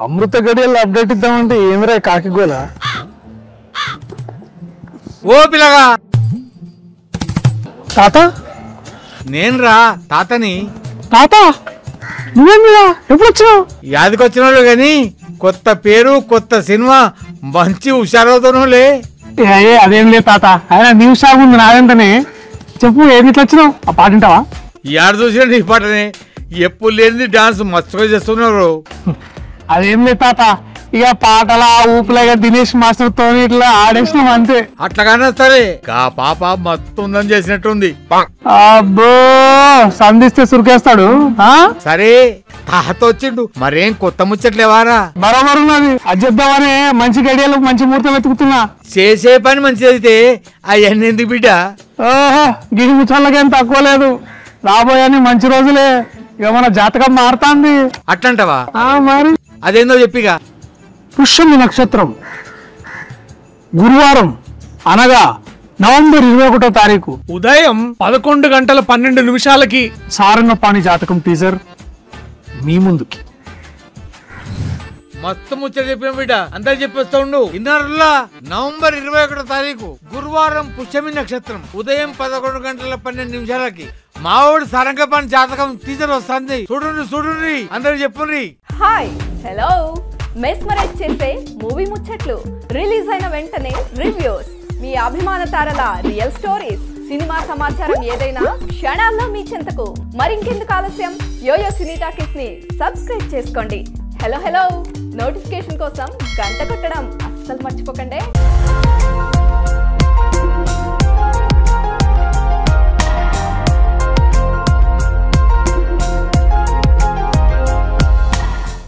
అమృత గడియల్లో update ఇద్దామంటే ఏమిరా కాకిగోల. ఓ పిల్లగా తాత నేను రా తాతని. తాత నువ్వేమిరా ఎప్పుడు వచ్చినావు? యాదికొచ్చిన వాళ్ళు గాని కొత్త పేరు కొత్త సినిమా మంచి హుషారవుతానులే. అదేం లేదు తాత, ఆయన న్యూస్ షాప్ ఉంది నాదంటనే. చెప్పు ఏమి ఇట్లా వచ్చినావు? ఆ పాట వింటావా? యాడ చూసినా నీ పాటనే, ఎప్పుడు లేనిది డాన్స్ మస్తుగా చేస్తున్నారు. అదేం లేదు తాత, ఇక పాటల ఊపులాగా దినేష్ మాస్టర్ తో ఇట్లా ఆడేసినాం అంతే. అట్లాగానే సరే కా పాప మత్తు ఉందని చేసినట్టుంది. అబ్బో సంధిస్తే సురికేస్తాడు. సరే తాత వచ్చిండు, మరేం కొత్త ముచ్చట్లేవారా? బరోబరు ఉన్నది, అది చెప్దామని మంచి గడియలు మంచి ముహూర్తం వెతుకుతున్నా. చేసే పని మంచిదైతే అవన్నీ ఎందుకు బిడ్డ? ఓహో గిరి ముచ్చళ్ళకేం తక్కువ లేదు, రాబోయని మంచి రోజులే. ఇక మన జాతకం మారుతాంది. అట్లంటవా? మరి అదేందో చెప్పిగా. పుష్యమి నక్షత్రం గురువారం అనగా నవంబర్ 21వ తారీఖు ఉదయం 11:12 సారంగపాణి జాతకం టీజర్ మీ ముందుకి. మస్తు ముచ్చట చెప్పిన బిడ్డ, అంతా చెప్పేస్తా ఉండు. ఇన్నర్లా నవంబర్ 21వ తారీఖు గురువారం పుష్యమి నక్షత్రం ఉదయం 11:12 మావోడు సారంగపాణి జాతకం టీజర్ వస్తుంది. చూడుండ్రి అందరూ చెప్పుండ్రి. హాయ్ హలో, మెస్మరైజ్ చేసే మూవీ ముచ్చట్లు, రిలీజ్ అయిన వెంటనే రివ్యూస్, మీ అభిమాన తారల రియల్ స్టోరీస్, సినిమా సమాచారం ఏదైనా క్షణాల్లో మీ చెంతకు. మరింకెందుకు ఆలస్యం, యోయో సినీ టాకీస్ ని సబ్స్క్రైబ్ చేసుకోండి. హలో హలో నోటిఫికేషన్ కోసం గంట కొట్టడం అస్సలు మర్చిపోకండి.